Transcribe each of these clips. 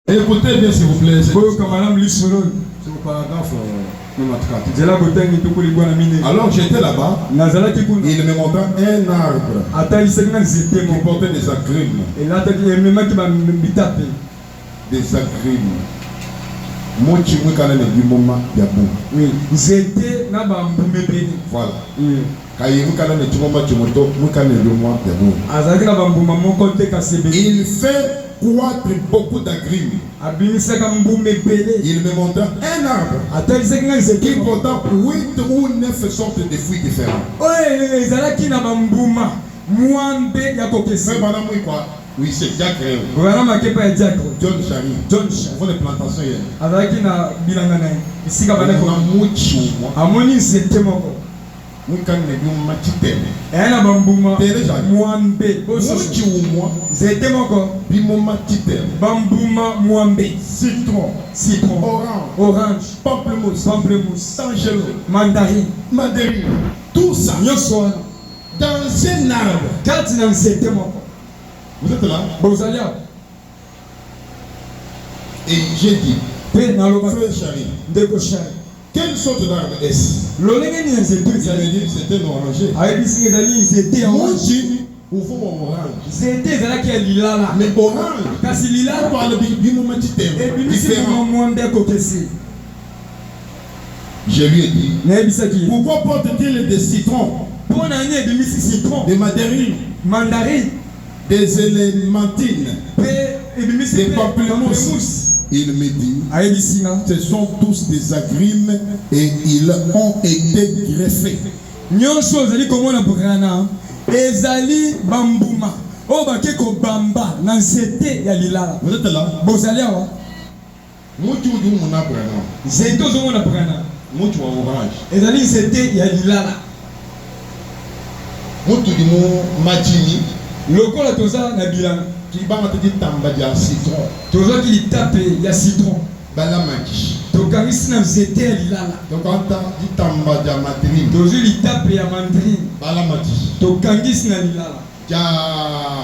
Écoutez bien s'il vous plaît. C'est au paragraphe 94. Alors j'étais là-bas. Il me montra un arbre qui portait des agrumes. Des agrumes. Mochi mwikana ne bimoma ya bon. Oui, j'étais na ba mbumebeni. Voilà. Kayi mwikana ne chimoma chimoto mwikana ne bimoma ya bon. Azaki na ba mbuma moko te kasebe. Il fait croître beaucoup d'agrumes. Abimisaka mbumebele. Il me montra un arbre. Atalisaki na zeki qui portant 8 ou 9 sortes de fruits différents. Ouais, ezalaki na ba mbuma mwambe ya kokesi. Mais bana mwikwa. Oui, c'est Jack. Voilà ma kepa ya Jack. John Chari. John Chari. On voit les plantations hier. Azalaki na bilanga na ici ka bana ko. Na muchi mo. Amoni zete moko. Mwikana ne bimoma chiteme. Na bambuma mwambe. Muchi mo. Zete moko. Bimoma chiteme. Bambuma mwambe. Citron. Citron. Orange. Pamplemousse. Tangerine. Mandarine. Tout ça. Nyosona. Dans un arbre. Kati na zete moko. Vous êtes là? Bozalia. Et j'ai dit, Frère Chari, quelle sorte d'arbre est-ce? Il m'a dit c'était un oranger. Moi j'ai dit, il faut mon orange. Mais orange, on parle de différent. Je lui ai dit, pourquoi porte-t-il des citrons, des mandarines, des élémentines, des pamplemousses? Il me dit, ce sont tous des agrumes et ils ont été greffés. Ezali bambuma oba keko bamba na nzete ya lilala. Vous êtes là? Bozalia wa mutu du mona brana zeto zo mona brana mutu wa orange ezali nzete ya lilala. Mutu du mo matini lokola toza na bilanga kibanga te tamba ya citron toza ki tape ya citron bala maki tokangisi na nzete ya lilala. Donc anta di tamba ya mandarine tozi li tape ya mandarine bala maki tokangisi na lilala ya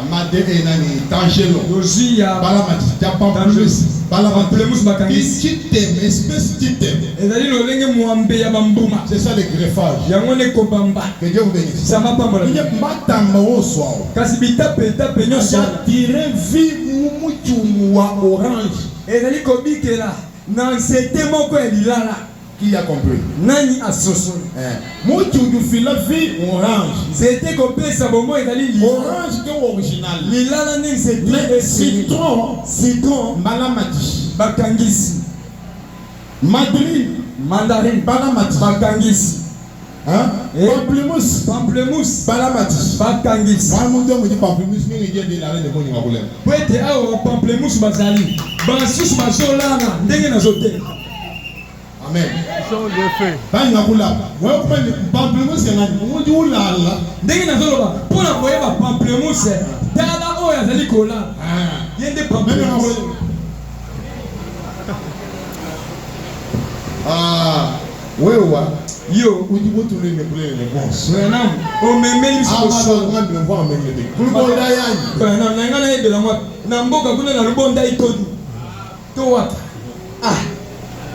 mandarine nani tangelo tozi ya bala maki ya pamplemousse bala pamplemousse bakangisi kiteme espèce kiteme ezali lolenge mwambe ya bambuma. C'est ça le greffage yango ne kobamba. Que Dieu vous bénisse. Ça m'a pas mal. Il y a matamba au soir kasi bitape tape nyoso tiré vie mutu wa orange ezali kobikela na nzete moko ya lilala. Qui a compris? Nani asoso mutu du fila vie orange nzete kopesa bomo ezali orange que original lilala ne nzete citron balamati bakangisi mandarine balamati bakangisi pamplemousse balamati bakangisi. Mutu mo di pamplemousse ni ngi de la ne ko ni ngabule pwete awo pamplemousse bazali basusu bazolana ndenge nazote. Amen. Bani ngabula wa ko ni pamplemousse ngani mo di ulala ndenge nazoloba pona koyeba pamplemousse tala oyo azali kola yende pamplemousse. Wewa yo ujibo to le kule le bon sonam o memeli so so ngam le voir avec le kulbo dayani na ngana ebela mwa na mboka kuna na lubonda itodi to wata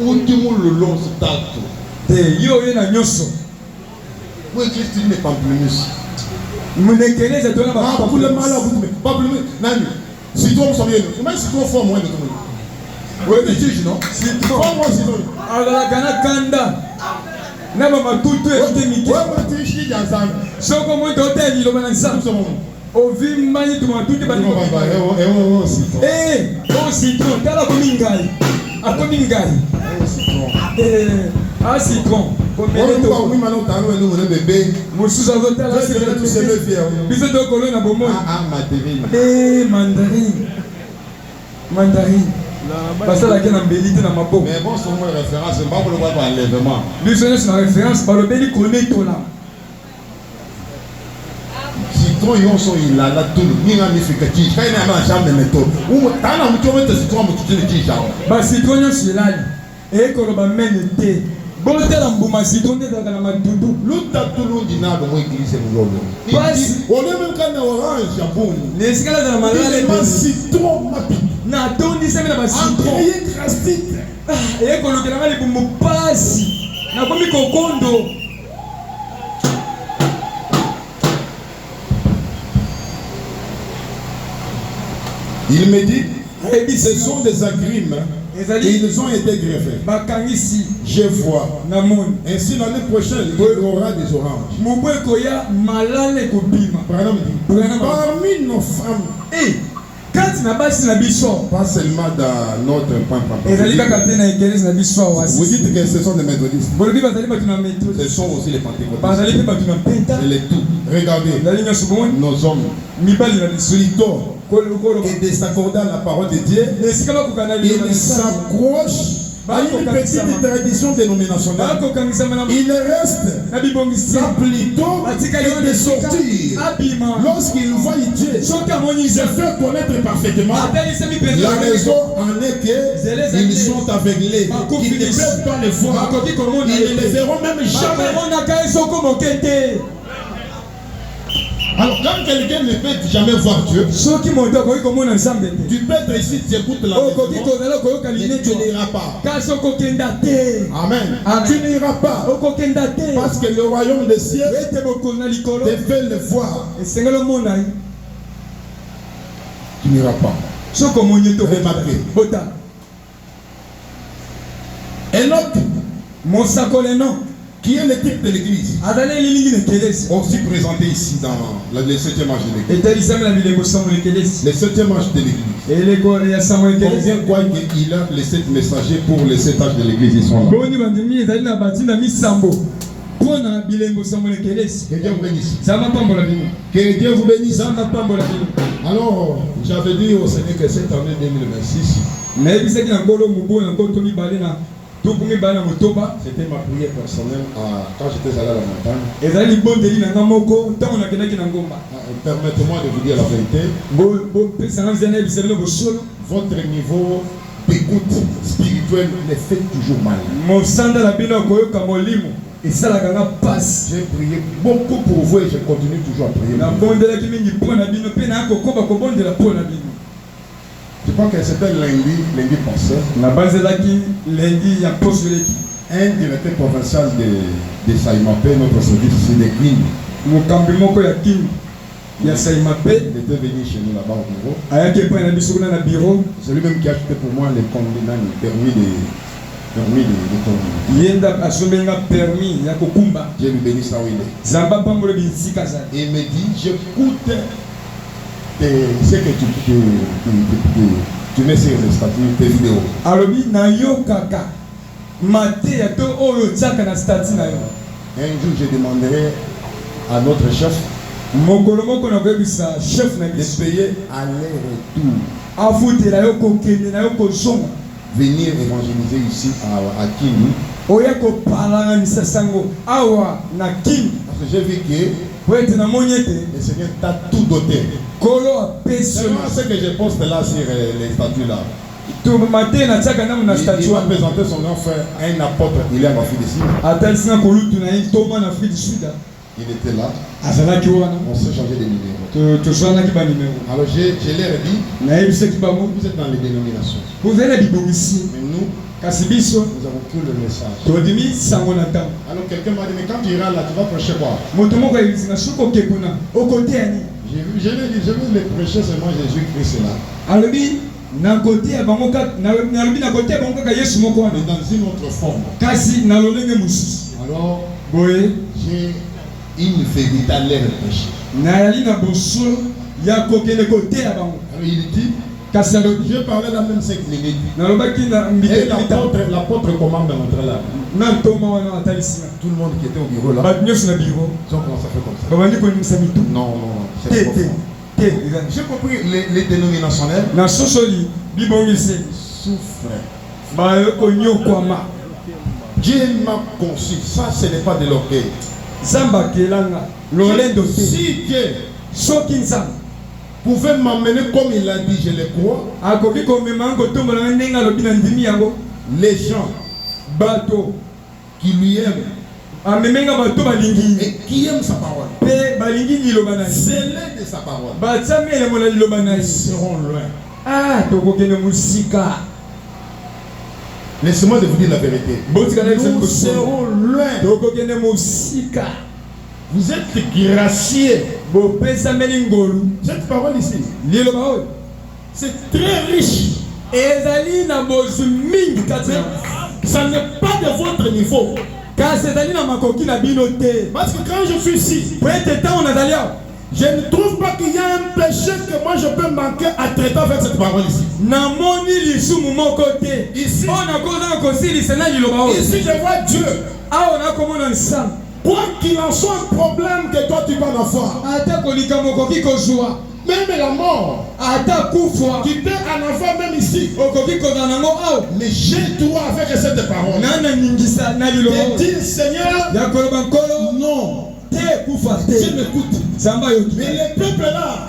ultimo lolo statu te yo na nyoso mo Christ ne pamplemousse munekeleza tona ba kule mala butume pamplemousse nani citron so bien mais citron forme moi de tout oui mais tu non citron moi citron ala kana kanda na mama tutu etemike wewe tishi janzana soko mo hotel lo bana nsa ovi mani tu matuti bani citron citron tala ko mingai akomi ngai citron komene to oui mano tano eno mo bébé musuza zo tala biso to kolo na bomo mandarine basala ke na mbelite na maboko. Mais bon son référence pas pour le voir enlèvement biso na référence balobeli kone tola citron yon so ilala tulu ninga mifika chi kaina na chambre méthode ou tana muchomete citron mututile chi chambre ba citron yo silali e ko ba mene te bolotela mbuma citron de na madudu luta tulu ndina do mo église mulolo basi on est même quand orange ya bon les scala de la malale citron mapi na tondi sema na basi crier drastique. Et que le canal est pour me passer. Na komi kokondo. Il me dit, ce sont des agrimes et ils ont été greffés. Je vois. Ainsi l'année prochaine, il y aura des oranges. Parmi nos femmes, pas seulement dans notre point vous dites que ce sont des méthodistes. Ce sont aussi les pentecôtistes. C'est les tout. Regardez nos hommes. Plutôt que de s'accorder à la parole de Dieu, ils s'accrochent à une petite tradition dénominationnelle. Il reste ça plutôt que de sortir. Lorsqu'ils voient Dieu, ils se font connaître parfaitement. La raison en est qu'ils sont aveuglés. Ils ne peuvent pas les voir. Ils ne les verront même jamais. Alors quand quelqu'un ne peut jamais voir Dieu, tu peux être ici, tu écoutes la maison, mais tu n'iras pas. Amen. Tu n'iras pas. Parce que le royaume des cieux te fait le voir. Tu n'iras pas. Remarquez. Enoch, qui est le type de l'église, aussi présenté ici dans le 7e âge de l'église. Le 7e âge de l'église. Combien croient qu'il a les 7 messagers pour les 7 âges de l'église? Ils sont là. Que Dieu vous bénisse. Que Dieu vous bénisse. Alors, j'avais dit au Seigneur que cette année 2026, c'était ma prière personnelle quand j'étais allé à la montagne. Permettez-moi de vous dire la vérité. Votre niveau d'écoute spirituelle me fait toujours mal. J'ai prié beaucoup pour vous et je continue toujours à prier. Je crois que c'était lundi passé. Un directeur provincial de Saïmapé, notre service ici de Guine. Il était venu chez nous là-bas au bureau. C'est lui-même qui a acheté pour moi les permis de conduire. Dieu lui bénisse là où il est. Et il me dit, j'écoute ce que tu mets sur les statuts, tes vidéos. Un jour, je demanderai à notre chef de payer aller-retour. Venir évangéliser ici à Kini. Parce que j'ai vu que le Seigneur t'a tout doté. Ce que je poste là sur les statuts là. Il va présenter son grand frère à un apôtre, il est en Afrique du Sud. Il était là. On s'est changé de numéro. Alors je leur ai dit, vous êtes dans les dénominations. Mais nous avons pris le message. Alors quelqu'un m'a dit, mais quand tu iras là, tu vas prêcher quoi? Je vais les prêcher seulement Jésus-Christ là. Mais dans une autre forme. Alors, j'ai une vérité à leur prêcher. Il dit, je parlais la même 5 minutes. Et l'apôtre commande d'entrer là. Tout le monde qui était au bureau là, ils ont commencé à faire comme ça. Non, c'est pas ça. J'ai compris, les dénominationnels souffrent. Dieu m'a conçu, ça ce n'est pas de l'orgueil. Si Dieu pouvait m'emmener comme il a dit, je le crois. Les gens qui lui aiment et qui aiment sa parole, zélés de sa parole, ils seront loin. Ah, tokokende musika. Laissez-moi de vous dire la vérité. Nous serons loin. Vous êtes graciés. Cette parole ici, c'est très riche. Ça n'est pas de votre niveau. Parce que quand je suis ici, je ne trouve pas qu'il y a un péché que moi je peux manquer à traiter avec cette parole ici. Ici, je vois Dieu. Quoi qu'il en soit un problème que toi tu vas avoir, même la mort, tu peux en avoir même ici. Mais j'ai droit avec cette parole. Et dis Seigneur, non, je m'écoute. Mais les peuples là,